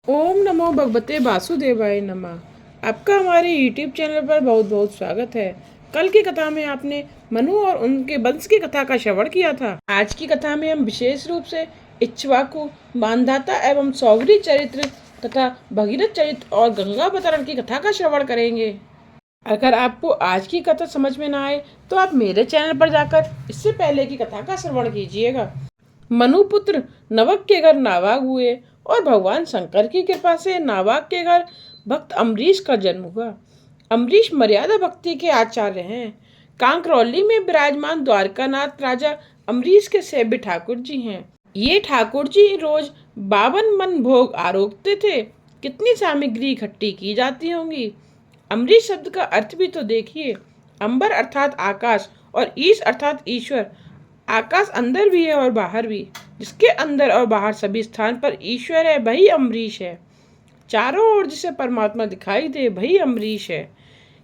ओम नमो भगवते वासुदेवाय नमः। आपका हमारे यूट्यूब चैनल पर बहुत बहुत स्वागत है। कल की कथा में आपने मनु और उनके वंश की कथा का श्रवण किया था। आज की कथा में हम विशेष रूप से इक्ष्वाकु, मानधाता एवं सौगरी चरित्र तथा भगीरथ चरित्र और गंगावतरण की कथा का श्रवण करेंगे। अगर आपको आज की कथा समझ में ना आए तो आप मेरे चैनल पर जाकर इससे पहले की कथा का श्रवण कीजिएगा। मनुपुत्र नवक के घर नावाग हुए और भगवान शंकर की कृपा से नावाग के घर भक्त अम्बरीश का जन्म हुआ। अम्बरीश मर्यादा भक्ति के आचार्य हैं। कांकरौली में विराजमान द्वारकानाथ राजा अम्बरीश के सेव्य ठाकुर जी हैं। ये ठाकुर जी रोज 52 मन भोग आरोगते थे। कितनी सामग्री इकट्ठी की जाती होंगी। अम्बरीश शब्द का अर्थ भी तो देखिए। अंबर अर्थात आकाश और ईश अर्थात ईश्वर। आकाश अंदर भी है और बाहर भी। जिसके अंदर और बाहर सभी स्थान पर ईश्वर है, वही अम्बरीश है। चारों ओर जिसे परमात्मा दिखाई दे, वही अम्बरीश है।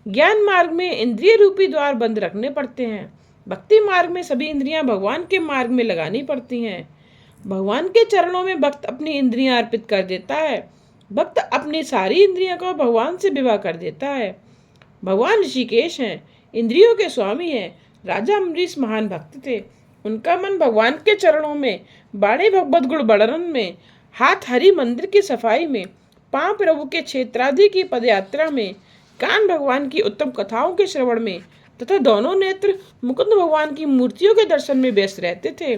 ज्ञान मार्ग में इंद्रिय रूपी द्वार बंद रखने पड़ते हैं। भक्ति मार्ग में सभी इंद्रियां भगवान के मार्ग में लगानी पड़ती हैं। भगवान के चरणों में भक्त अपनी इंद्रियां अर्पित कर देता है। भक्त अपनी सारी इंद्रियों को भगवान से विवाह कर देता है। भगवान ऋषिकेश हैं, इंद्रियों के स्वामी हैं। राजा अम्बरीश महान भक्त थे। उनका मन भगवान के चरणों में, बाणी भगवत गुण वर्णन में, हाथ हरि मंदिर की सफाई में, पांव प्रभु के क्षेत्रादि की पदयात्रा में, कान भगवान की उत्तम कथाओं के श्रवण में तथा दोनों नेत्र मुकुंद भगवान की मूर्तियों के दर्शन में व्यस्त रहते थे।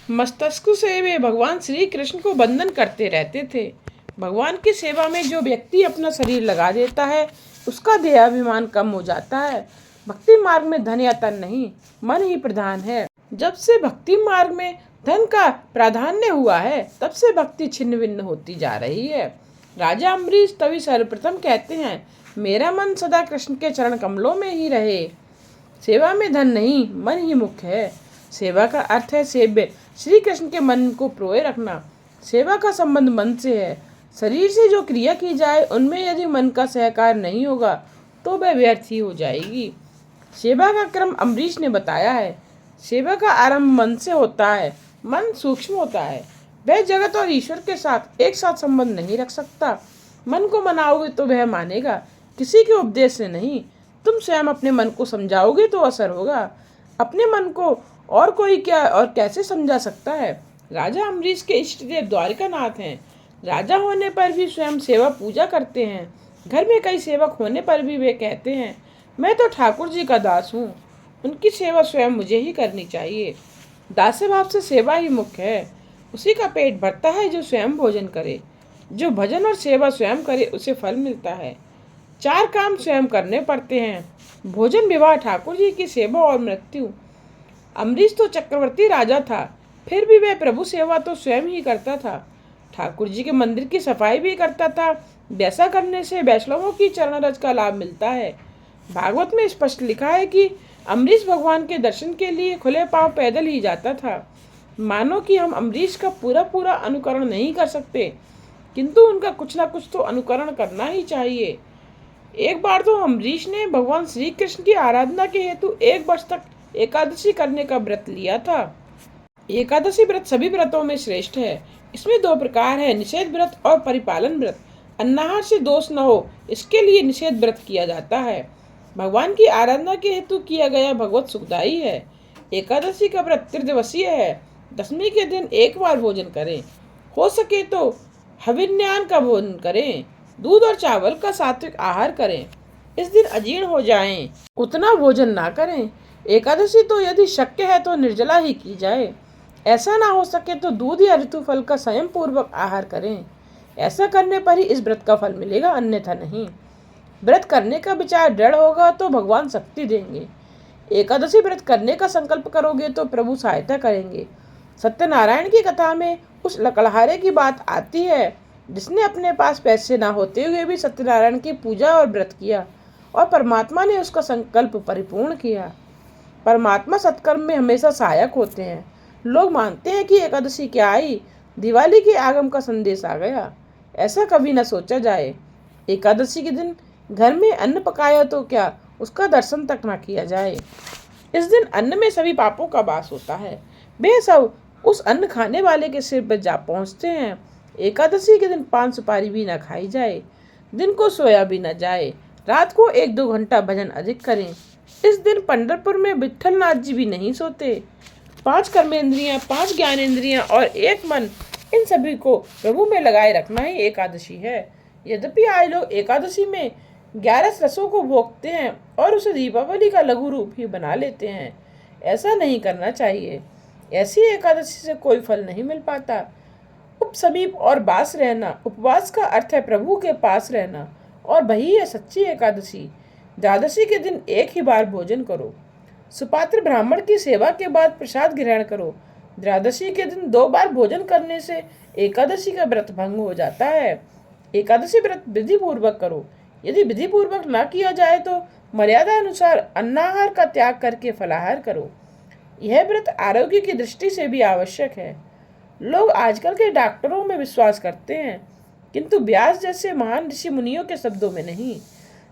मस्तिष्क से वे भगवान श्री कृष्ण को वंदन करते रहते थे। भगवान की सेवा में जो व्यक्ति अपना शरीर लगा देता है, उसका देहाभिमान कम हो जाता है। भक्ति मार्ग में धन या तन नहीं, मन ही प्रधान है। जब से भक्ति मार्ग में धन का प्राधान्य हुआ है, तब से भक्ति छिन्न भिन्न होती जा रही है। राजा अम्बरीश तभी सर्वप्रथम कहते हैं, मेरा मन सदा कृष्ण के चरण कमलों में ही रहे। सेवा में धन नहीं, मन ही मुख्य है। सेवा का अर्थ है सेव्य श्री कृष्ण के मन को प्रोए रखना। सेवा का संबंध मन से है। शरीर से जो क्रिया की जाए, उनमें यदि मन का सहकार नहीं होगा तो वह व्यर्थ ही हो जाएगी। सेवा का क्रम अम्बरीश ने बताया है। सेवा का आरंभ मन से होता है। मन सूक्ष्म होता है। वह जगत और ईश्वर के साथ एक साथ संबंध नहीं रख सकता। मन को मनाओगे तो वह मानेगा, किसी के उपदेश से नहीं। तुम स्वयं अपने मन को समझाओगे तो असर होगा। अपने मन को और कोई क्या और कैसे समझा सकता है। राजा अम्बरीश के इष्ट देव द्वारकानाथ हैं। राजा होने पर भी स्वयं सेवा पूजा करते हैं। घर में कई सेवक होने पर भी वे कहते हैं, मैं तो ठाकुर जी का दास हूँ, उनकी सेवा स्वयं मुझे ही करनी चाहिए। दास्य भाव से सेवा ही मुख्य है। उसी का पेट भरता है जो स्वयं भोजन करे। जो भजन और सेवा स्वयं करे, उसे फल मिलता है। 4 काम स्वयं करने पड़ते हैं, भोजन, विवाह, ठाकुर जी की सेवा और मृत्यु। अम्बरीश तो चक्रवर्ती राजा था, फिर भी वह प्रभु सेवा तो स्वयं ही करता था। ठाकुर जी के मंदिर की सफाई भी करता था। वैसा करने से वैष्णवों की चरण रज का लाभ मिलता है। भागवत में स्पष्ट लिखा है कि अम्बरीश भगवान के दर्शन के लिए खुले पांव पैदल ही जाता था। मानो कि हम अम्बरीश का पूरा पूरा अनुकरण नहीं कर सकते, किंतु उनका कुछ ना कुछ तो अनुकरण करना ही चाहिए। एक बार तो अम्बरीश ने भगवान श्री कृष्ण की आराधना के हेतु 1 वर्ष तक एकादशी करने का व्रत लिया था। एकादशी व्रत सभी व्रतों में श्रेष्ठ है। इसमें 2 प्रकार है, निषेध व्रत और परिपालन व्रत। अन्नाहार से दोष न हो, इसके लिए निषेध व्रत किया जाता है। भगवान की आराधना के हेतु किया गया भगवत सुखदायी है। एकादशी का व्रत त्रिदिवसीय है। दशमी के दिन 1 बार भोजन करें। हो सके तो हविन्यान का भोजन करें। दूध और चावल का सात्विक आहार करें। इस दिन अजीर्ण हो जाएं, उतना भोजन ना करें। एकादशी तो यदि शक्य है तो निर्जला ही की जाए। ऐसा ना हो सके तो दूध या ऋतु फल का संयम पूर्वक आहार करें। ऐसा करने पर ही इस व्रत का फल मिलेगा, अन्यथा नहीं। व्रत करने का विचार दृढ़ होगा तो भगवान शक्ति देंगे। एकादशी व्रत करने का संकल्प करोगे तो प्रभु सहायता करेंगे। सत्यनारायण की कथा में उस लकड़हारे की बात आती है, जिसने अपने पास पैसे ना होते हुए भी सत्यनारायण की पूजा और व्रत किया और परमात्मा ने उसका संकल्प परिपूर्ण किया। परमात्मा सत्कर्म में हमेशा सहायक होते हैं। लोग मानते हैं कि एकादशी क्या आई, दिवाली के आगम का संदेश आ गया। ऐसा कभी न सोचा जाए। एकादशी के दिन घर में अन्न पकाया तो क्या, उसका दर्शन तक न किया जाए। इस दिन अन्न में सभी पापों का वास होता है। वे सब उस अन्न खाने वाले के सिर पर जा पहुंचते हैं। एकादशी के दिन पान सुपारी भी ना खाई जाए, दिन को सोया भी ना जाए, रात को 1-2 घंटा भजन अधिक करें। इस दिन पंढरपुर में विट्ठल नाथ जी भी नहीं सोते। 5 कर्मेंद्रियां, 5 ज्ञानेंद्रियां और 1 मन, इन सभी को प्रभु में लगाए रखना ही एकादशी है। यद्यपि आज लोग एकादशी में 11 रसों को भोगते हैं और उसे दीपावली का लघु रूप ही बना लेते हैं। ऐसा नहीं करना चाहिए। ऐसी एकादशी से कोई फल नहीं मिल पाता। उपसमीप और बास रहना, उपवास का अर्थ है प्रभु के पास रहना, और वही है सच्ची एकादशी। द्वादशी के दिन एक ही बार भोजन करो। सुपात्र ब्राह्मण की सेवा के बाद प्रसाद ग्रहण करो। द्वादशी के दिन 2 बार भोजन करने से एकादशी का व्रत भंग हो जाता है। एकादशी व्रत विधि पूर्वक करो। यदि विधि पूर्वक न किया जाए तो मर्यादा अनुसार अन्नाहार का त्याग करके फलाहार करो। यह व्रत आरोग्य की दृष्टि से भी आवश्यक है। लोग आजकल के डॉक्टरों में विश्वास करते हैं, किंतु व्यास जैसे महान ऋषि मुनियों के शब्दों में नहीं।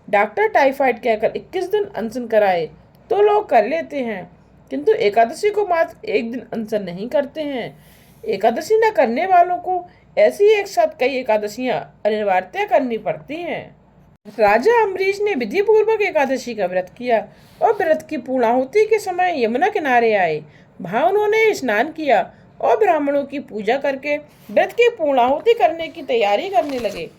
डॉक्टर टाइफाइड कहकर 21 दिन अनशन कराए तो लोग कर लेते हैं, किंतु एकादशी को मात्र 1 दिन अनशन नहीं करते हैं। एकादशी न करने वालों को ऐसी एक साथ कई एकादशियां अनिवार्यतः करनी पड़ती हैं। राजा अम्बरीश ने विधि पूर्वक एकादशी का व्रत किया और व्रत की पूर्णाहुति के समय यमुना किनारे आए। वहां उन्होंने स्नान किया और ब्राह्मणों की पूजा करके व्रत की पूर्णाहुति करने की तैयारी करने लगे।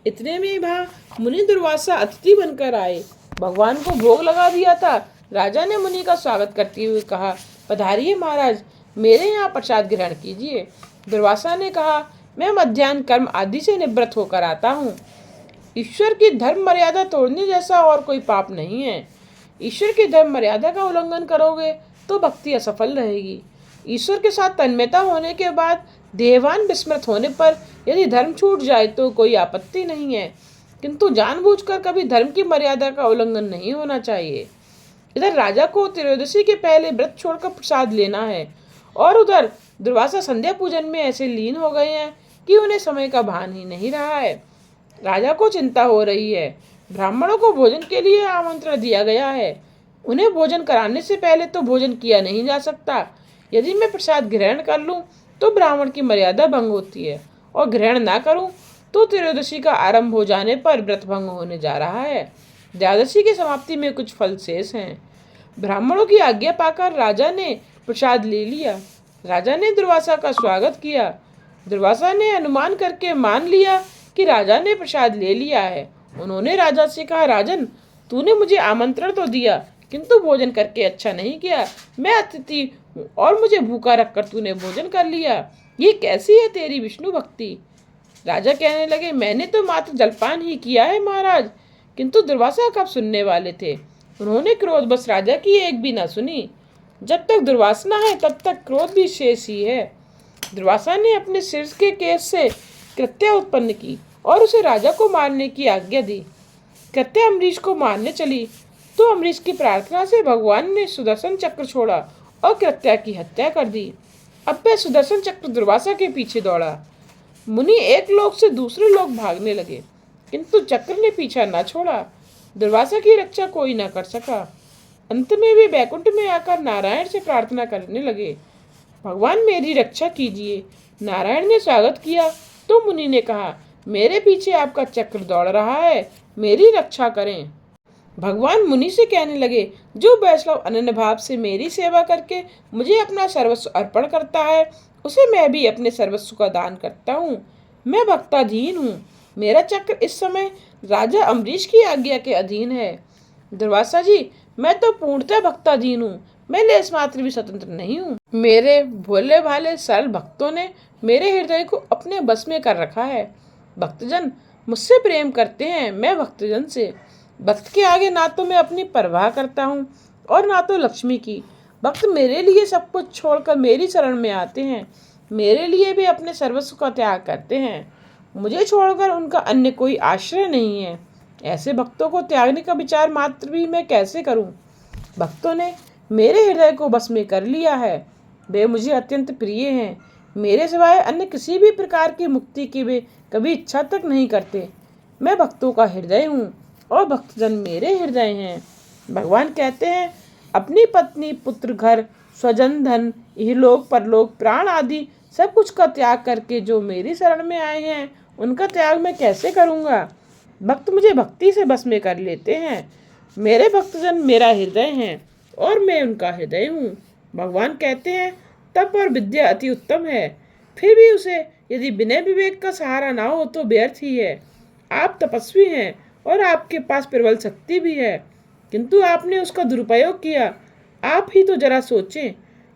इतने में वहां मुनि दुर्वासा अतिथि बनकर आए। भगवान को भोग लगा दिया था। राजा ने मुनि का स्वागत करते हुए कहा, पधारिए महाराज, मेरे यहाँ प्रसाद ग्रहण कीजिए। दुर्वासा ने कहा, मैं मध्याह्न कर्म आदि से निवृत्त होकर आता हूँ। ईश्वर की धर्म मर्यादा तोड़ने जैसा और कोई पाप नहीं है। ईश्वर की धर्म मर्यादा का उल्लंघन करोगे तो भक्ति असफल रहेगी। ईश्वर के साथ तन्मयता होने के बाद देहवान विस्मृत होने पर यदि धर्म छूट जाए तो कोई आपत्ति नहीं है, किंतु जानबूझकर कभी धर्म की मर्यादा का उल्लंघन नहीं होना चाहिए। इधर राजा को त्रयोदशी के पहले व्रत छोड़कर प्रसाद लेना है और उधर दुर्वासा संध्या पूजन में ऐसे लीन हो गए हैं कि उन्हें समय का भान ही नहीं रहा है। राजा को चिंता हो रही है। ब्राह्मणों को भोजन के लिए आमंत्रण दिया गया है। उन्हें भोजन कराने से पहले तो भोजन किया नहीं जा सकता। यदि मैं प्रसाद ग्रहण कर लूं तो ब्राह्मण की मर्यादा भंग होती है, और ग्रहण ना करूं तो त्रयोदशी का आरंभ हो जाने पर व्रत भंग होने जा रहा है। द्वादशी की समाप्ति में कुछ फल शेष हैं। ब्राह्मणों की आज्ञा पाकर राजा ने प्रसाद ले लिया। राजा ने दुर्वासा का स्वागत किया। दुर्वासा ने अनुमान करके मान लिया कि राजा ने प्रसाद ले लिया है। उन्होंने राजा से कहा, राजन, तूने मुझे आमंत्रण तो दिया किंतु भोजन करके अच्छा नहीं किया। मैं अतिथि हूँ और मुझे भूखा रखकर तूने भोजन कर लिया। ये कैसी है तेरी विष्णु भक्ति। राजा कहने लगे, मैंने तो मात्र जलपान ही किया है महाराज। किंतु दुर्वासा कब सुनने वाले थे। उन्होंने क्रोधवश राजा की एक भी न सुनी। जब तक दुर्वासना है तब तक क्रोध भी शेष ही है। दुर्वासा ने अपने सिर के केस से कृत्या उत्पन्न की और उसे राजा को मारने की आज्ञा दी। कृत्या अम्बरीश को मारने चली तो अम्बरीश की प्रार्थना से भगवान ने सुदर्शन चक्र छोड़ा और कृत्या की हत्या कर दी। अब वह सुदर्शन चक्र दुर्वासा के पीछे दौड़ा। मुनि एक लोक से दूसरे लोक भागने लगे, किंतु चक्र ने पीछा न छोड़ा। दुर्वासा की रक्षा कोई न कर सका। अंत में वे बैकुंठ में आकर नारायण से प्रार्थना करने लगे, भगवान मेरी रक्षा कीजिए। नारायण ने स्वागत किया तो मुनि ने कहा, मेरे पीछे आपका चक्र दौड़ रहा है, मेरी रक्षा करें। भगवान मुनि से कहने लगे, जो वैष्णव अनन्य भाव से मेरी सेवा करके मुझे अपना सर्वस्व अर्पण करता है, उसे मैं भी अपने सर्वस्व का दान करता हूँ। मैं भक्ताधीन हूँ। मेरा चक्र इस समय राजा अम्बरीश की आज्ञा के अधीन है। दुर्वासा जी, मैं तो पूर्णतः भक्ताधीन हूँ। मैं लेस मात्र भी स्वतंत्र नहीं हूँ। मेरे भोले भाले सरल भक्तों ने मेरे हृदय को अपने बस में कर रखा है। भक्तजन मुझसे प्रेम करते हैं, मैं भक्तजन से। भक्त के आगे ना तो मैं अपनी परवाह करता हूँ और ना तो लक्ष्मी की। भक्त मेरे लिए सब कुछ छोड़कर मेरी शरण में आते हैं। मेरे लिए भी अपने सर्वस्व का त्याग करते हैं। मुझे छोड़कर उनका अन्य कोई आश्रय नहीं है। ऐसे भक्तों को त्यागने का विचार मात्र भी मैं कैसे करूं। भक्तों ने मेरे हृदय को बस में कर लिया है। वे मुझे अत्यंत प्रिय हैं। मेरे सिवाय अन्य किसी भी प्रकार की मुक्ति की वे कभी इच्छा तक नहीं करते। मैं भक्तों का हृदय हूँ और भक्तजन मेरे हृदय हैं। भगवान कहते हैं, अपनी पत्नी, पुत्र, घर, स्वजन, धन, इहलोक परलोक, प्राण आदि सब कुछ का त्याग करके जो मेरी शरण में आए हैं, उनका त्याग मैं कैसे करूँगा। भक्त मुझे भक्ति से बस में कर लेते हैं। मेरे भक्तजन मेरा हृदय हैं और मैं उनका हृदय हूँ। भगवान कहते हैं तप और विद्या अति उत्तम है, फिर भी उसे यदि विनय विवेक का सहारा ना हो तो व्यर्थ ही है। आप तपस्वी हैं और आपके पास प्रबल शक्ति भी है, किंतु आपने उसका दुरुपयोग किया। आप ही तो जरा सोचें,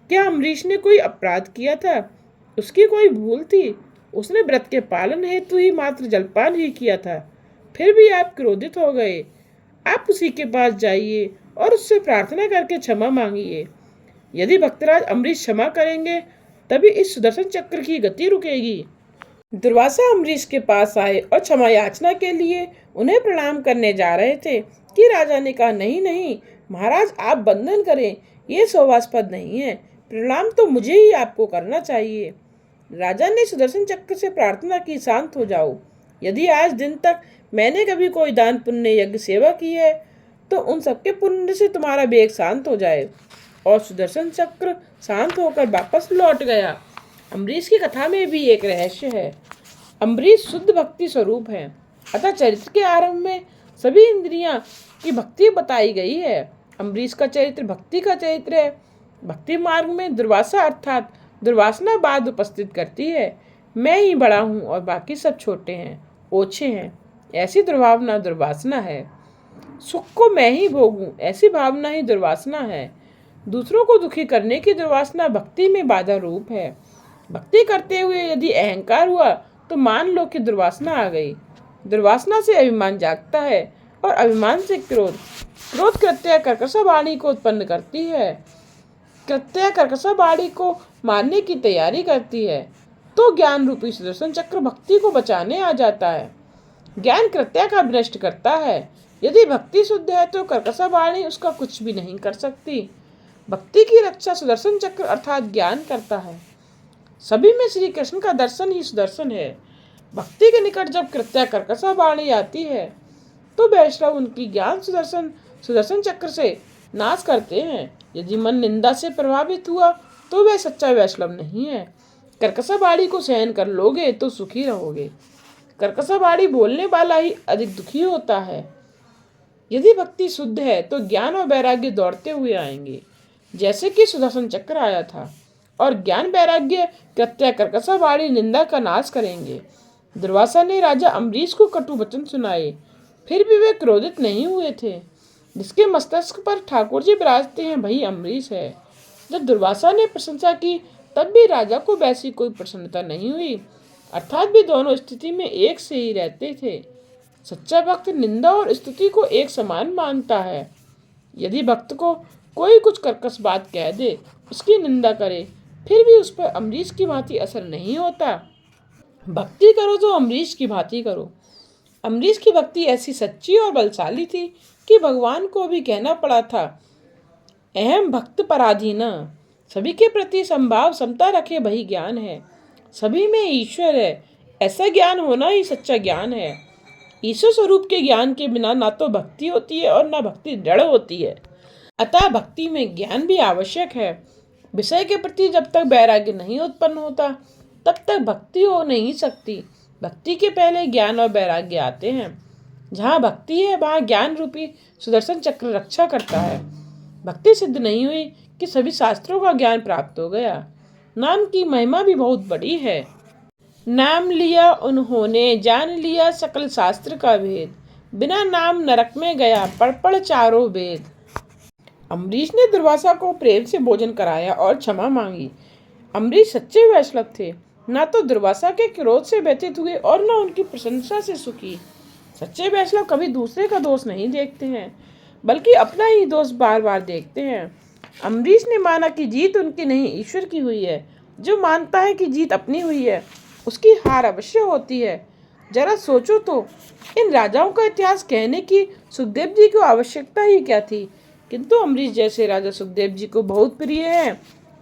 क्या अम्बरीश ने कोई अपराध किया था? उसकी कोई भूल थी? उसने व्रत के पालन हेतु ही मात्र जलपान ही किया था, फिर भी आप क्रोधित हो गए। आप उसी के पास जाइए और उससे प्रार्थना करके क्षमा मांगिए। यदि भक्तराज अम्बरीश क्षमा करेंगे तभी इस सुदर्शन चक्र की गति रुकेगी। दुर्वासा अम्बरीश के पास आए और क्षमा याचना के लिए उन्हें प्रणाम करने जा रहे थे कि राजा ने कहा, नहीं नहीं महाराज, आप बंधन करें, ये शोभास्पद नहीं है। प्रणाम तो मुझे ही आपको करना चाहिए। राजा ने सुदर्शन चक्र से प्रार्थना की, शांत हो जाओ। यदि आज दिन तक मैंने कभी कोई दान पुण्य यज्ञ सेवा की है तो उन सबके पुण्य से तुम्हारा वेग शांत हो जाए। और सुदर्शन चक्र शांत होकर वापस लौट गया। अम्बरीश की कथा में भी एक रहस्य है। अम्बरीश शुद्ध भक्ति स्वरूप है, अतः चरित्र के आरंभ में सभी इंद्रियां की भक्ति बताई गई है। अम्बरीश का चरित्र भक्ति का चरित्र है। भक्ति मार्ग में दुर्वासा अर्थात दुर्वासना बाद उपस्थित करती है। मैं ही बड़ा हूँ और बाकी सब छोटे हैं, ओछे हैं, ऐसी दुर्भावना दुर्वासना है। सुख को मैं ही भोगूं, ऐसी भावना ही दुर्वासना है। दूसरों को दुखी करने की दुर्वासना भक्ति में बाधा रूप है। भक्ति करते हुए यदि अहंकार हुआ तो मान लो कि दुर्वासना आ गई। दुर्वासना से अभिमान जागता है और अभिमान से क्रोध। क्रोध कृत्या कर्कशा वाणी को उत्पन्न करती है। कृत्या कर्कशा वाणी को मारने की तैयारी करती है। तो ज्ञान रूपी सुदर्शन चक्र भक्ति को बचाने आ जाता है। ज्ञान कृत्या का विनष्ट करता है। यदि भक्ति शुद्ध है तो कर्कशा वाणी उसका कुछ भी नहीं कर सकती। भक्ति की रक्षा सुदर्शन चक्र अर्थात ज्ञान करता है। सभी में श्री कृष्ण का दर्शन ही सुदर्शन है। भक्ति के निकट जब कृत्या कर्कशा वाणी आती है तो वैष्णव उनकी ज्ञान सुदर्शन चक्र से नाश करते हैं। यदि मन निंदा से प्रभावित हुआ तो वह सच्चा वैष्णव नहीं है। कर्कशा वाणी को सहन कर लोगे तो सुखी रहोगे। कर्कशा वाणी बोलने वाला ही अधिक दुखी होता है। यदि भक्ति शुद्ध है तो ज्ञान और वैराग्य दौड़ते हुए आएंगे, जैसे कि सुदर्शन चक्र आया था। और ज्ञान वैराग्य कृत्या कर्कशा वाणी निंदा का नाश करेंगे। दुर्वासा ने राजा अम्बरीश को कटु वचन सुनाए, फिर भी वे क्रोधित नहीं हुए थे। जिसके मस्तक पर ठाकुर जी विराजते हैं वही अम्बरीश है। जब दुर्वासा ने प्रशंसा की तब भी राजा को वैसी कोई प्रसन्नता नहीं हुई, अर्थात भी दोनों स्थिति में एक से ही रहते थे। सच्चा भक्त निंदा और स्तुति को एक समान मानता है। यदि भक्त को कोई कुछ कर्कश बात कह दे, उसकी निंदा करे, फिर भी उस पर अम्बरीश की भांति असर नहीं होता। भक्ति करो तो अम्बरीश की भांति करो। अम्बरीश की भक्ति ऐसी सच्ची और बलशाली थी कि भगवान को भी कहना पड़ा था, अहम भक्त पराधीना। सभी के प्रति संभाव समता रखे वही ज्ञान है। सभी में ईश्वर है, ऐसा ज्ञान होना ही सच्चा ज्ञान है। ईश्वर स्वरूप के ज्ञान के बिना ना तो भक्ति होती है और ना भक्ति दृढ़ होती है। अतः भक्ति में ज्ञान भी आवश्यक है। विषय के प्रति जब तक वैराग्य नहीं उत्पन्न होता तब तक भक्ति हो नहीं सकती। भक्ति के पहले ज्ञान और वैराग्य आते हैं। जहाँ भक्ति है वहाँ ज्ञान रूपी सुदर्शन चक्र रक्षा करता है। भक्ति सिद्ध नहीं हुई कि सभी शास्त्रों का ज्ञान प्राप्त हो गया। नाम की महिमा भी बहुत बड़ी है। नाम लिया उन्होंने, जान लिया सकल शास्त्र का भेद। बिना नाम नरक में गया, पढ़ चारों वेद। अम्बरीश ने दुर्वासा को प्रेम से भोजन कराया और क्षमा मांगी। अम्बरीश सच्चे वैष्णव थे, ना तो दुर्वासा के क्रोध से व्यथित हुए और न उनकी प्रशंसा से सुखी। सच्चे वैष्णव कभी दूसरे का दोष नहीं देखते हैं, बल्कि अपना ही दोष बार बार देखते हैं। अम्बरीश ने माना कि जीत उनकी नहीं ईश्वर की हुई है। जो मानता है कि जीत अपनी हुई है उसकी हार अवश्य होती है। जरा सोचो तो, इन राजाओं का इतिहास कहने की सुखदेव जी को आवश्यकता ही क्या थी, किंतु अम्बरीश जैसे राजा सुखदेव जी को बहुत प्रिय है।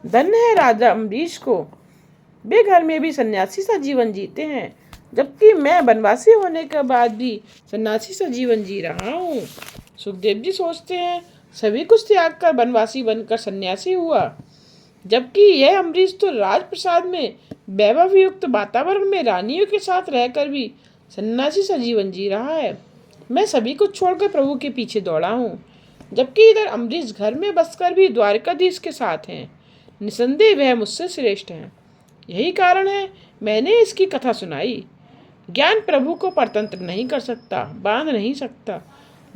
धन्य है राजा अम्बरीश को, वे घर में भी सन्यासी सा जीवन जीते हैं, जबकि मैं वनवासी होने के बाद भी सन्यासी सा जीवन जी रहा हूँ। सुखदेव जी सोचते हैं सभी कुछ त्याग कर वनवासी बनकर सन्यासी हुआ। जबकि यह अम्बरीश तो राजप्रसाद में वैभव युक्त वातावरण में रानियों के साथ रहकर भी सन्यासी सा जीवन जी रहा है। मैं सभी कुछ छोड़कर प्रभु के पीछे दौड़ा हूँ, जबकि इधर अम्बरीश घर में बसकर भी द्वारकाधीश के साथ हैं। निसंदेह वह मुझसे श्रेष्ठ हैं। यही कारण है मैंने इसकी कथा सुनाई। ज्ञान प्रभु को परतंत्र नहीं कर सकता, बांध नहीं सकता।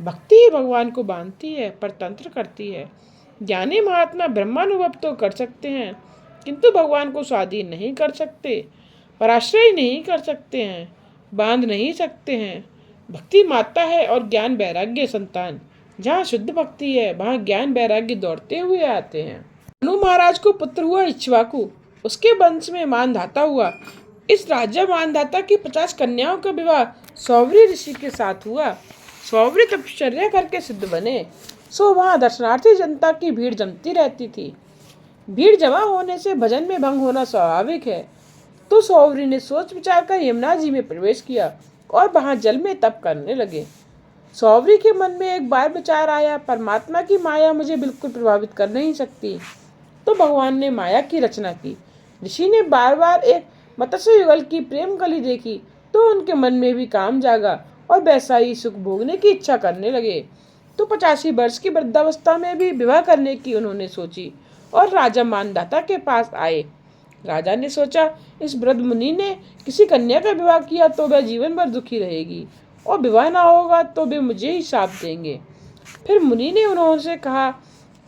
भक्ति ही भगवान को बांधती है, परतंत्र करती है। ज्ञानी महात्मा ब्रह्मानुभव तो कर सकते हैं, किंतु भगवान को स्वाधीन नहीं कर सकते, पराश्रय नहीं कर सकते हैं, बांध नहीं सकते हैं। भक्ति माता है और ज्ञान वैराग्य संतान। जहाँ शुद्ध भक्ति है वहाँ ज्ञान वैराग्य दौड़ते हुए आते हैं। मनु महाराज को पुत्र हुआ इक्ष्वाकु, उसके वंश में मानधाता हुआ। इस राजा मानधाता की 50 कन्याओं का विवाह सौवरी ऋषि के साथ हुआ। सौवरी तपश्चर्या करके सिद्ध बने, सो वहाँ दर्शनार्थी जनता की भीड़ जमती रहती थी। भीड़ जमा होने से भजन में भंग होना स्वाभाविक है। तो सौवरी ने सोच विचार कर यमुना जी में प्रवेश किया और वहां जल में तप करने लगे। सौवरी के मन में एक बार विचार आया, परमात्मा की माया मुझे बिल्कुल प्रभावित कर नहीं सकती। तो भगवान ने माया की रचना की। ऋषि ने बार बार एक मत्स्य युगल की प्रेम कली देखी तो उनके मन में भी काम जागा और वैसा ही सुख भोगने की इच्छा करने लगे। तो 85 वर्ष की वृद्धावस्था में भी विवाह करने की उन्होंने सोची और राजा मानधाता के पास आए। राजा ने सोचा, इस वृद्ध मुनि ने किसी कन्या का विवाह किया तो वह जीवन भर दुखी रहेगी और विवाह ना होगा तो वे मुझे ही शाप देंगे। फिर मुनि ने उन्होंने कहा,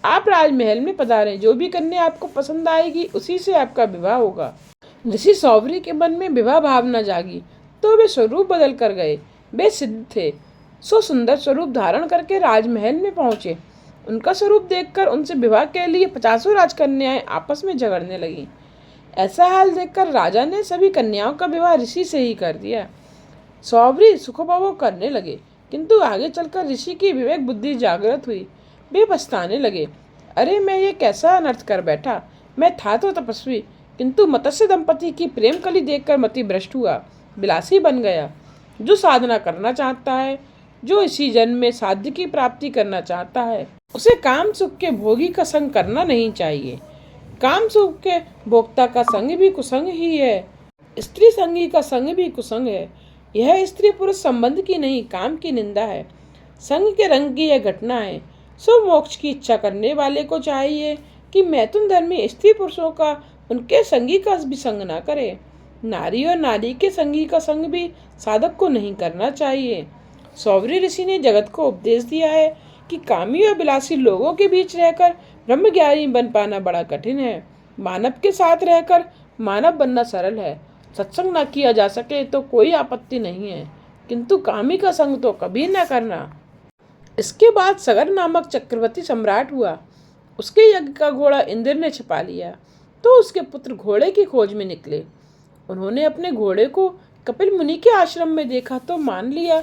आप राजमहल में पधारें, जो भी कन्या आपको पसंद आएगी उसी से आपका विवाह होगा। ऋषि सौवरी के मन में विवाह भावना जागी तो वे स्वरूप बदल कर गए। वे सिद्ध थे, सो सुंदर स्वरूप धारण करके राजमहल में पहुंचे। उनका स्वरूप देखकर उनसे विवाह के लिए 50 राजकन्याएं आपस में झगड़ने लगीं। ऐसा हाल देखकर राजा ने सभी कन्याओं का विवाह ऋषि से ही कर दिया। सौवरी सुखोपभोग करने लगे, किंतु आगे चलकर ऋषि की विवेक बुद्धि जागृत हुई। वे पछताने लगे, अरे मैं ये कैसा अनर्थ कर बैठा। मैं था तो तपस्वी, किंतु मत्स्य दंपति की प्रेम कली देखकर मति भ्रष्ट हुआ, विलासी बन गया। जो साधना करना चाहता है, जो इसी जन्म में साध्य की प्राप्ति करना चाहता है, उसे काम सुख के भोगी का संग करना नहीं चाहिए। काम सुख के भोक्ता का संग भी कुसंग ही है, स्त्री संगी का संग भी कुसंग है। यह स्त्री पुरुष संबंध की नहीं, काम की निंदा है। संग के रंग की यह घटना है। सो मोक्ष की इच्छा करने वाले को चाहिए कि मैथुन धर्मी स्त्री पुरुषों का उनके संगी का भी संग ना करे। नारी और नारी के संगी का संग भी साधक को नहीं करना चाहिए। सौवरी ऋषि ने जगत को उपदेश दिया है कि कामी और विलासी लोगों के बीच रहकर ब्रह्मज्ञानी बन पाना बड़ा कठिन है। मानव के साथ रहकर मानव बनना सरल है। सत्संग न किया जा सके तो कोई आपत्ति नहीं है, किंतु कामी का संग तो कभी न करना। इसके बाद सगर नामक चक्रवर्ती सम्राट हुआ। उसके यज्ञ का घोड़ा इंद्र ने छिपा लिया तो उसके पुत्र घोड़े की खोज में निकले। उन्होंने अपने घोड़े को कपिल मुनि के आश्रम में देखा तो मान लिया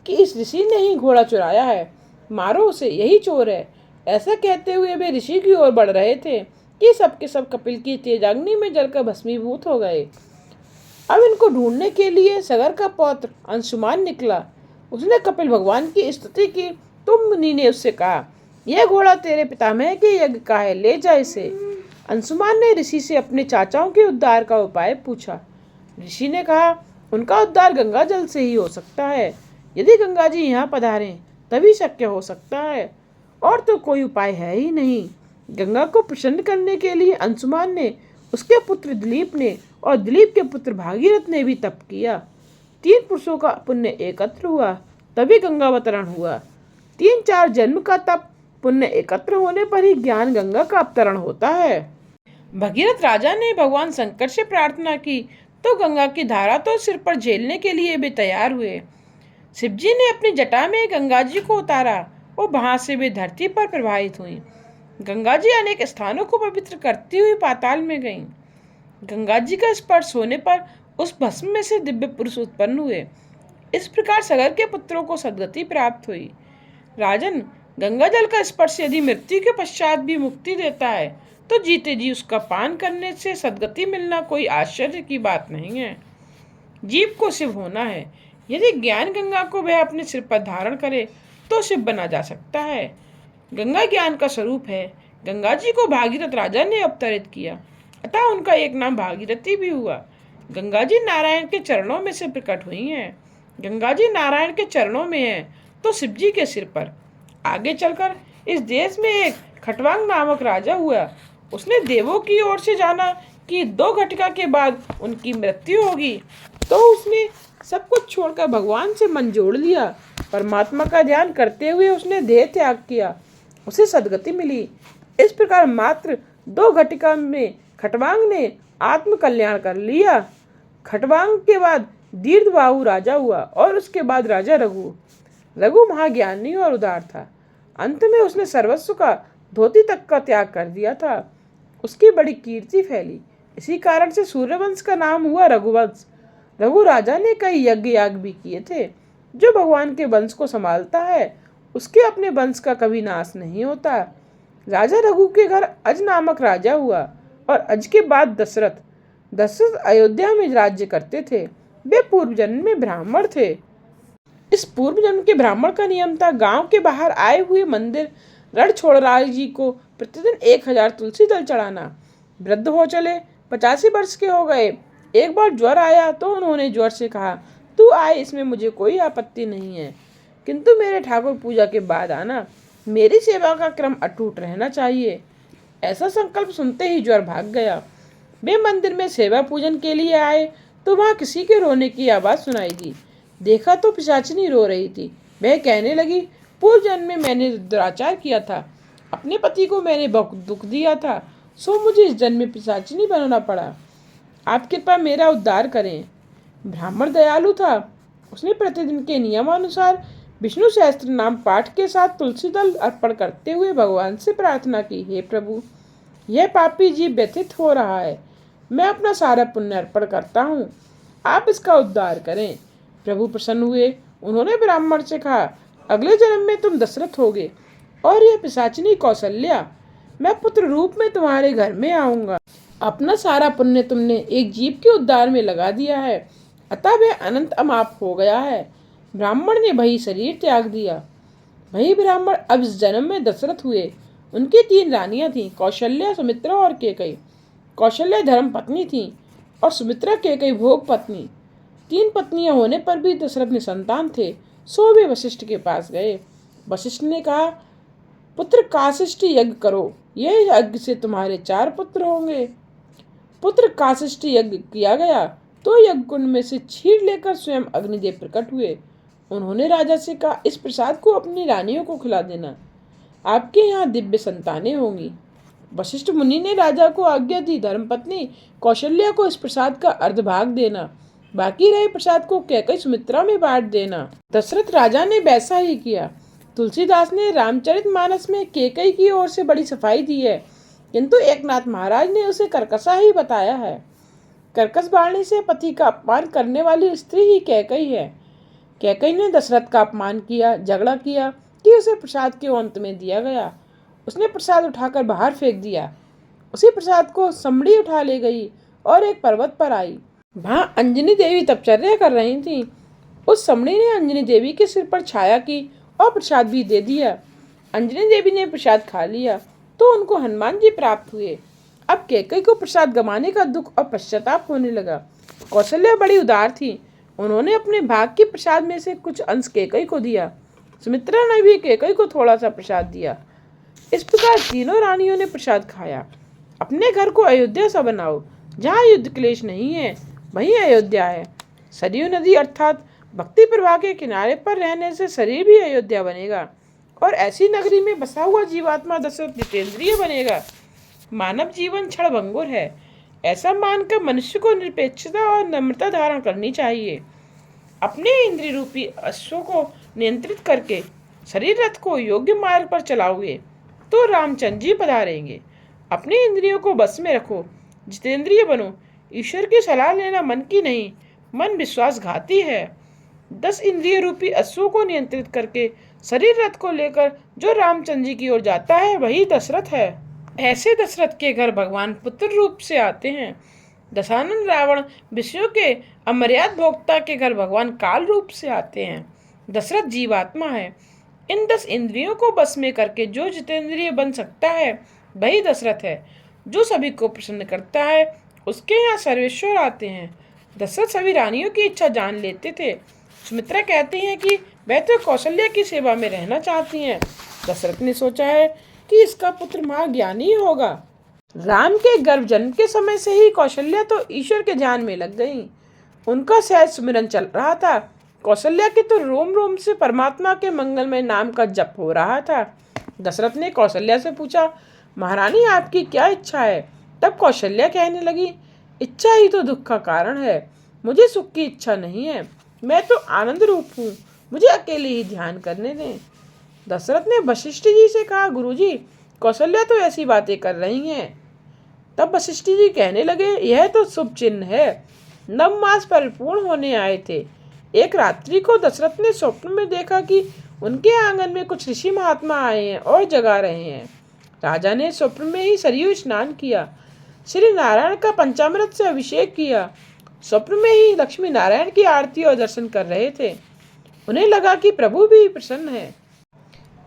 कि इस ऋषि ने ही घोड़ा चुराया है, मारो उसे, यही चोर है। ऐसा कहते हुए वे ऋषि की ओर बढ़ रहे थे कि सबके सब कपिल की तेजाग्नि में जलकर भस्मीभूत हो गए। अब इनको ढूंढने के लिए सगर का पौत्र अंशुमान निकला। उसने कपिल भगवान की स्तुति की तो मुनि ने उससे कहा, यह घोड़ा तेरे पितामह के यज्ञ का है, ले जा इसे। अंशुमान ने ऋषि से अपने चाचाओं के उद्धार का उपाय पूछा। ऋषि ने कहा, उनका उद्धार गंगा जल से ही हो सकता है। यदि गंगा जी यहाँ पधारें तभी शक्य हो सकता है, और तो कोई उपाय है ही नहीं। गंगा को प्रसन्न करने के लिए अंशुमान ने, उसके पुत्र दिलीप ने और दिलीप के पुत्र भागीरथ ने भी तप किया। 3 पुरुषों का पुण्य एकत्र हुआ तभी गंगावतरण हुआ। 3-4 जन्म का तप पुण्य एकत्र होने पर ही ज्ञान गंगा का अवतरण होता है। भगीरथ राजा ने भगवान शंकर से प्रार्थना की तो गंगा की धारा तो सिर पर झेलने के लिए भी तैयार हुए। शिवजी ने अपनी जटा में गंगा जी को उतारा और वहां से वे धरती पर प्रवाहित हुई। गंगा जी अनेक स्थानों को पवित्र करती हुई पाताल में गईं। गंगा जी का स्पर्श होने पर उस भस्म में से दिव्य पुरुष उत्पन्न हुए। इस प्रकार सगर के पुत्रों को सद्गति प्राप्त हुई। राजन, गंगा जल का स्पर्श यदि मृत्यु के पश्चात भी मुक्ति देता है तो जीते जी उसका पान करने से सद्गति मिलना कोई आश्चर्य की बात नहीं है। जीव को शिव होना है। यदि ज्ञान गंगा को वह अपने सिर पर धारण करे तो शिव बना जा सकता है। गंगा ज्ञान का स्वरूप है। गंगा जी को भागीरथ राजा ने अवतरित किया, अतः उनका एक नाम भागीरथी भी हुआ। गंगा जी नारायण के चरणों में से प्रकट हुई हैं। गंगा जी नारायण के चरणों में है तो शिव जी के सिर पर। आगे चलकर इस देश में एक खटवांग नामक राजा हुआ। उसने देवों की ओर से जाना कि 2 घटिका के बाद उनकी मृत्यु होगी, तो उसने सब कुछ छोड़कर भगवान से मन जोड़ लिया। परमात्मा का ध्यान करते हुए उसने देह त्याग किया, उसे सदगति मिली। इस प्रकार मात्र 2 घटिका में खटवांग ने आत्म कल्याण कर लिया। खटवांग के बाद दीर्घबाहु राजा हुआ और उसके बाद राजा रघु। रघु महाज्ञानी और उदार था। अंत में उसने सर्वस्व का धोती तक का त्याग कर दिया था। उसकी बड़ी कीर्ति फैली। इसी कारण से सूर्यवंश का नाम हुआ रघुवंश। रघु राजा ने कई यज्ञ याग भी किए थे। जो भगवान के वंश को संभालता है उसके अपने वंश का कभी नाश नहीं होता। राजा रघु के घर अज नामक राजा हुआ और अज के बाद दशरथ। दशरथ अयोध्या में राज्य करते थे। वे पूर्व जन्म में ब्राह्मण थे। इस पूर्व जन्म के ब्राह्मण का नियम था गांव के बाहर आए हुए मंदिर रणछोड़राय जी को प्रतिदिन 1000 तुलसी दल चढ़ाना। वृद्ध हो चले, 85 वर्ष के हो गए। एक बार ज्वर आया तो उन्होंने ज्वर से कहा, तू आए, इसमें मुझे कोई आपत्ति नहीं है, किंतु मेरे ठाकुर पूजा के बाद आना। मेरी सेवा का क्रम अटूट रहना चाहिए। ऐसा संकल्प सुनते ही ज्वर भाग गया। वे मंदिर में सेवा पूजन के लिए आए तो वहां किसी के रोने की आवाज सुनाई दी। देखा तो पिशाचिनी रो रही थी। वह कहने लगी, पूर्व जन्म में मैंने दुराचार किया था, अपने पति को मैंने बहुत दुख दिया था, सो मुझे इस जन्म में पिशाचिनी बनना पड़ा। आप कृपया मेरा उद्धार करें। ब्राह्मण दयालु था। उसने प्रतिदिन के नियमानुसार विष्णु सहस्त्र नाम पाठ के साथ तुलसी दल अर्पण करते हुए भगवान से प्रार्थना की, हे प्रभु, यह पापी जीव व्यथित हो रहा है, मैं अपना सारा पुण्य अर्पण करता हूँ, आप इसका उद्धार करें। प्रभु प्रसन्न हुए। उन्होंने ब्राह्मण से कहा, अगले जन्म में तुम दशरथ होगे और यह पिशाचिनी कौशल्या, मैं पुत्र रूप में तुम्हारे घर में आऊंगा। अपना सारा पुण्य तुमने एक जीव के उद्धार में लगा दिया है, अतः वह अनंत अमाप हो गया है। ब्राह्मण ने वही शरीर त्याग दिया। वही ब्राह्मण अब इस जन्म में दशरथ हुए। उनकी 3 रानियां थीं, कौशल्या, सुमित्रा और केकई। कौशल्या धर्म पत्नी थी और सुमित्रा केकई भोग पत्नी। 3 पत्नियां होने पर भी दशरथ में संतान थे, सो वे वशिष्ठ के पास गए। वशिष्ठ ने कहा, पुत्र काशिष्ठ यज्ञ करो, यह यज्ञ से तुम्हारे 4 पुत्र होंगे। पुत्र काशिष्ठ यज्ञ किया गया तो यज्ञ कुंड में से क्षीर लेकर स्वयं अग्निदेव प्रकट हुए। उन्होंने राजा से कहा, इस प्रसाद को अपनी रानियों को खिला देना, आपके यहाँ दिव्य संतानें होंगी। वशिष्ठ मुनि ने राजा को आज्ञा दी, धर्मपत्नी कौशल्या को इस प्रसाद का अर्धभाग देना, बाकी रहे प्रसाद को कैकई सुमित्रा में बांट देना। दशरथ राजा ने वैसा ही किया। तुलसीदास ने रामचरितमानस में कैकई की ओर से बड़ी सफाई दी है, किंतु एकनाथ महाराज ने उसे कर्कशा ही बताया है। कर्कश वाणी से पति का अपमान करने वाली स्त्री ही कैकई है। कैकई ने दशरथ का अपमान किया, झगड़ा किया कि उसे प्रसाद के अंत में दिया गया। उसने प्रसाद उठाकर बाहर फेंक दिया। उसी प्रसाद को समड़ी उठा ले गई और एक पर्वत पर आई। वहां अंजनी देवी तपचर्या कर रही थी। उस समड़ी ने अंजनी देवी के सिर पर छाया की और प्रसाद भी दे दिया। अंजनी देवी ने प्रसाद खा लिया तो उनको हनुमान जी प्राप्त हुए। अब कैकई को प्रसाद गंवाने का दुख और पश्चाताप होने लगा। कौशल्या बड़ी उदार थी। उन्होंने अपने भाग के प्रसाद में से कुछ अंश कैकई को दिया। सुमित्रा ने भी कैकई को थोड़ा सा प्रसाद दिया। इस प्रकार तीनों रानियों ने प्रसाद खाया। अपने घर को अयोध्या सा बनाओ, जहाँ युद्ध क्लेश नहीं है, वही अयोध्या है। सरयू नदी अर्थात भक्ति प्रवाह के किनारे पर रहने से शरीर भी अयोध्या बनेगा और ऐसी नगरी में बसा हुआ जीवात्मा दशरथ जितेंद्रिय बनेगा। मानव जीवन क्षणभंगुर है, ऐसा मानकर मनुष्य को निरपेक्षता और नम्रता धारण करनी चाहिए। अपने इंद्रिय रूपी अश्वों को नियंत्रित करके शरीर रथ को योग्य मार्ग पर चलाओगे तो रामचंद्र जी पधारेंगे। अपनी इंद्रियों को बस में रखो, जितेंद्रिय बनो। ईश्वर की सलाह लेना मन की नहीं, मन विश्वासघाती है। 10 इंद्रिय रूपी अश्वों को नियंत्रित करके शरीर रथ को लेकर जो रामचंद्र जी की ओर जाता है वही दशरथ है। ऐसे दशरथ के घर भगवान पुत्र रूप से आते हैं। दशानन रावण विषयों के अमर्याद भोक्ता के घर भगवान काल रूप से आते हैं। दशरथ जीवात्मा है। इन 10 इंद्रियों को बस में करके जो जितेंद्रिय बन सकता है वही दशरथ है जो सभी को प्रसन्न करता है। उसके यहाँ सर्वेश्वर आते हैं। दशरथ सभी रानियों की इच्छा जान लेते थे। सुमित्रा कहती हैं कि वह तो कौशल्या की सेवा में रहना चाहती हैं। दशरथ ने सोचा है कि इसका पुत्र महाज्ञानी होगा। राम के गर्भ जन्म के समय से ही कौशल्या तो ईश्वर के ध्यान में लग गई। उनका सहज सुमिरन चल रहा था। कौशल्या के तो रोम रोम से परमात्मा के मंगलमय नाम का जप हो रहा था। दशरथ ने कौशल्या से पूछा, महारानी आपकी क्या इच्छा है? तब कौशल्या कहने लगी, इच्छा ही तो दुख का कारण है। मुझे सुख की इच्छा नहीं है। मैं तो आनंद रूप हूँ। मुझे अकेले ही ध्यान करने दें। दशरथ ने वशिष्ठ जी से कहा, गुरुजी, कौशल्या तो ऐसी बातें कर रही हैं। तब वशिष्ठ जी कहने लगे, यह तो शुभ चिन्ह है। नव मास परिपूर्ण होने आए थे। एक रात्रि को दशरथ ने स्वप्न में देखा कि उनके आंगन में कुछ ऋषि महात्मा आए हैं और जगा रहे हैं। राजा ने स्वप्न में ही सरयू स्नान किया, श्री नारायण का पंचामृत से अभिषेक किया। स्वप्न में ही लक्ष्मी नारायण की आरती और दर्शन कर रहे थे। उन्हें लगा कि प्रभु भी प्रसन्न है।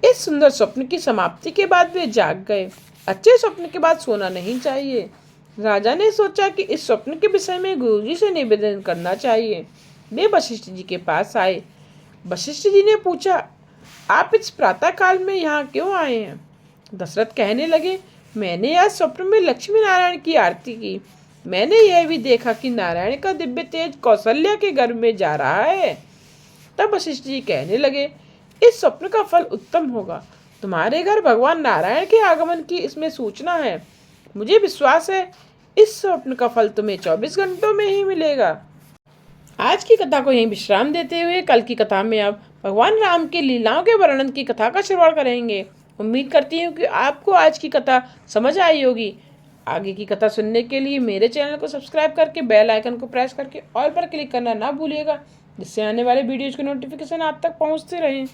इस सुंदर स्वप्न की समाप्ति के बाद वे जाग गए। अच्छे स्वप्न के बाद सोना नहीं चाहिए। राजा ने सोचा कि इस स्वप्न के विषय में गुरुजी से निवेदन करना चाहिए। वे वशिष्ठ जी के पास आए। वशिष्ठ जी ने पूछा, आप इस प्रातः काल में यहाँ क्यों आए हैं? दशरथ कहने लगे, मैंने आज स्वप्न में लक्ष्मी नारायण की आरती की। मैंने यह भी देखा कि नारायण का दिव्य तेज कौशल्या के गर्भ में जा रहा है। तब वशिष्ठ जी कहने लगे, इस स्वप्न का फल उत्तम होगा। तुम्हारे घर भगवान नारायण के आगमन की इसमें सूचना है। मुझे विश्वास है इस स्वप्न का फल तुम्हें 24 घंटों में ही मिलेगा। आज की कथा को यहीं विश्राम देते हुए कल की कथा में अब भगवान राम की लीलाओं के वर्णन की कथा का श्रवण करेंगे। उम्मीद करती हूँ कि आपको आज की कथा समझ आई होगी। आगे की कथा सुनने के लिए मेरे चैनल को सब्सक्राइब करके बेल आइकन को प्रेस करके ऑल पर क्लिक करना ना भूलिएगा, जिससे आने वाले वीडियोज के नोटिफिकेशन आप तक पहुँचते रहें।